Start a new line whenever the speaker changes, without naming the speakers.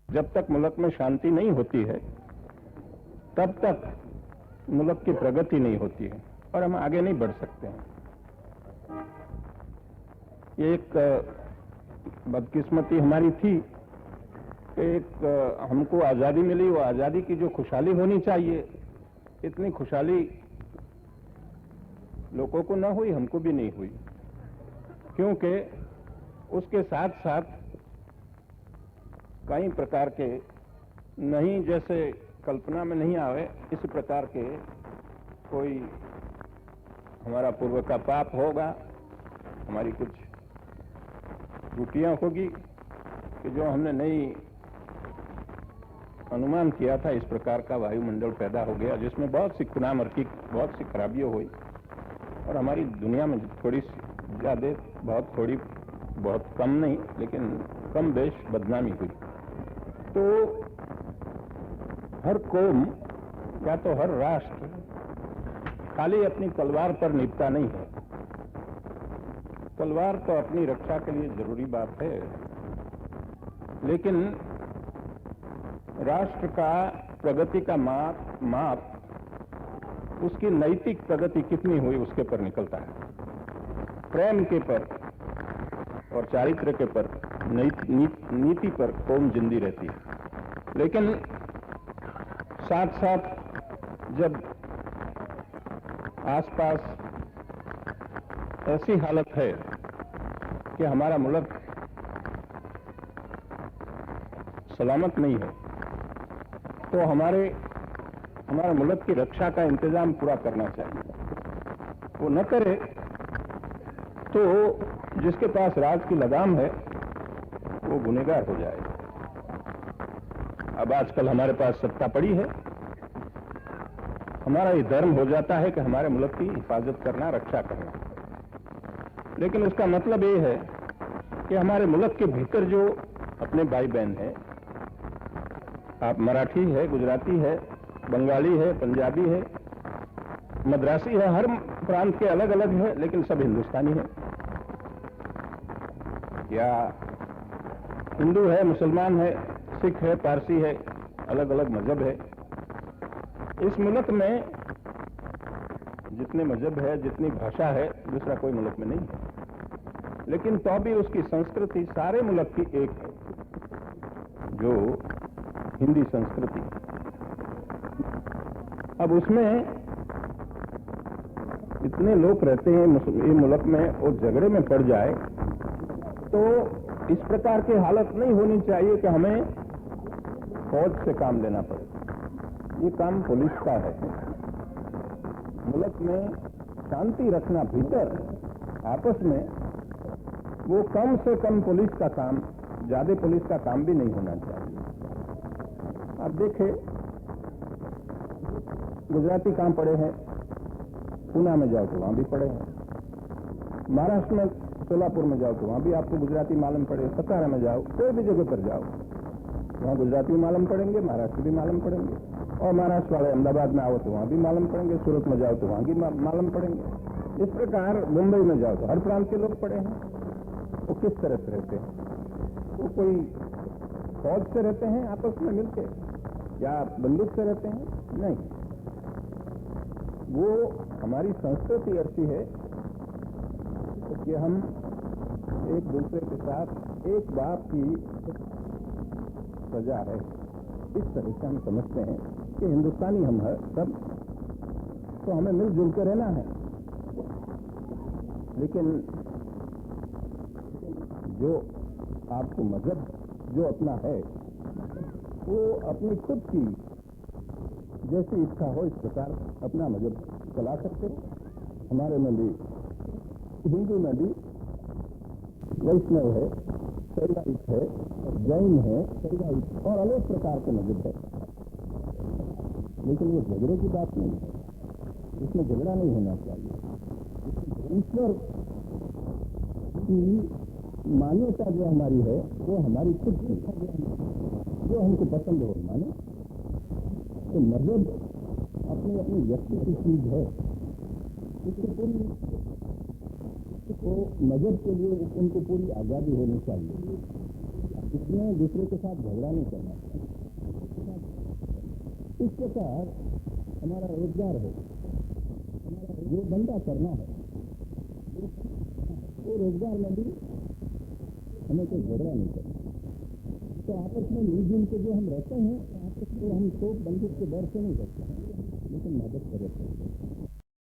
जब तक मुल्क में शांति नहीं होती है तब तक मुल्क की प्रगति नहीं होती है और हम आगे नहीं बढ़ सकते हैं। ये एक बदकिस्मती हमारी थी कि एक हमको आज़ादी मिली, वो आज़ादी की जो खुशहाली होनी चाहिए, इतनी खुशहाली लोगों को न हुई, हमको भी नहीं हुई, क्योंकि उसके साथ साथ कई प्रकार के नहीं, जैसे कल्पना में नहीं आवे इस प्रकार के कोई हमारा पूर्व का पाप होगा, हमारी कुछ त्रुटियां होगी कि जो हमने नहीं अनुमान किया था, इस प्रकार का वायुमंडल पैदा हो गया जिसमें बहुत सी खुनामर की बहुत सी खराबियां हुई और हमारी दुनिया में थोड़ी सी ज्यादा, बहुत थोड़ी, बहुत कम नहीं लेकिन कम बेश बदनामी हुई। तो हर कौम या तो हर राष्ट्र खाली अपनी तलवार पर निपटा नहीं है। तलवार तो अपनी रक्षा के लिए जरूरी बात है, लेकिन राष्ट्र का प्रगति का माप उसकी नैतिक प्रगति कितनी हुई उसके पर निकलता है। प्रेम के पर और चारित्र के पर, नीति पर कौम जिंदी रहती है। लेकिन साथ साथ जब आसपास ऐसी हालत है कि हमारा मुल्क सलामत नहीं है, तो हमारे मुल्क की रक्षा का इंतजाम पूरा करना चाहिए। वो न करे तो जिसके पास राज की लगाम है वो गुनहगार हो जाएगा। अब आजकल हमारे पास सत्ता पड़ी है, हमारा ये धर्म हो जाता है कि हमारे मुल्क की हिफाजत करना, रक्षा करना। लेकिन उसका मतलब ये है कि हमारे मुल्क के भीतर जो अपने भाई बहन हैं, आप मराठी है, गुजराती है, बंगाली है, पंजाबी है, मद्रासी है, हर प्रांत के अलग अलग है, लेकिन सब हिंदुस्तानी है। या हिंदू है, मुसलमान है, सिख है, पारसी है, अलग अलग मजहब है। इस मुल्क में जितने मजहब है, जितनी भाषा है, दूसरा कोई मुल्क में नहीं है। लेकिन तो भी उसकी संस्कृति सारे मुल्क की एक है, जो हिंदी संस्कृति। अब उसमें इतने लोग रहते हैं ये मुल्क में, और झगड़े में पड़ जाए तो इस प्रकार की हालत नहीं होनी चाहिए कि हमें फौज से काम लेना पड़े। ये काम पुलिस का है। मुल्क में शांति रखना भीतर आपस में, वो कम से कम पुलिस का काम, ज्यादा पुलिस का काम भी नहीं होना चाहिए। आप देखें, गुजराती कहां पड़े हैं? पूना में जाओ तो वहां भी पड़े हैं, महाराष्ट्र में सोलापुर में जाओ तो वहां भी आपको गुजराती मालूम पड़े, सतारा में जाओ, कोई भी जगह पर जाओ वहां गुजराती मालूम पड़ेंगे, महाराष्ट्र भी मालूम पड़ेंगे, और महाराष्ट्र वाले अहमदाबाद में आओ तो वहां भी मालूम पड़ेंगे, सूरत में जाओ तो वहां भी मालूम पड़ेंगे। इस प्रकार मुंबई में जाओ तो हर प्रांत के लोग पड़े हैं। वो किस तरह से रहते हैं? वो कोई फौज से रहते हैं आपस में मिलके, या बंदूक से रहते हैं? नहीं। वो हमारी संस्कृति ऐसी है कि हम एक दूसरे के साथ एक बाप की सजा है, इस तरह से हम समझते हैं कि हिंदुस्तानी हम हैं सब, तो हमें मिलजुल कर रहना है। लेकिन जो आपको मजहब जो अपना है, वो अपनी खुद की जैसी इच्छा हो इस प्रकार अपना मजहब चला सकते हो। हमारे में भी, हिंदू में भी वैष्णव है, शैवाइत है, जैन है, और अनेक प्रकार के मजहब है। लेकिन वो झगड़े की बात नहीं है, इसमें झगड़ा नहीं होना चाहिए। ईश्वर की मान्यता जो हमारी है वो हमारी खुद की, जो हमको पसंद हो माने। तो मजहब अपनी अपनी व्यक्ति की चीज है, इसकी पूरी, तो मजहब के लिए उनको पूरी आजादी होनी चाहिए। इसमें दूसरे के साथ झगड़ा नहीं करना। इस प्रकार हमारा रोजगार है, हमारा जो धंधा करना है वो रोजगार में भी हमें कोई झगड़ा नहीं करना। तो आपस में मिलजुल के जो हम रहते हैं तो हम तो बंदूक के डर से नहीं रहते हैं, लेकिन मदद कर सकते हैं।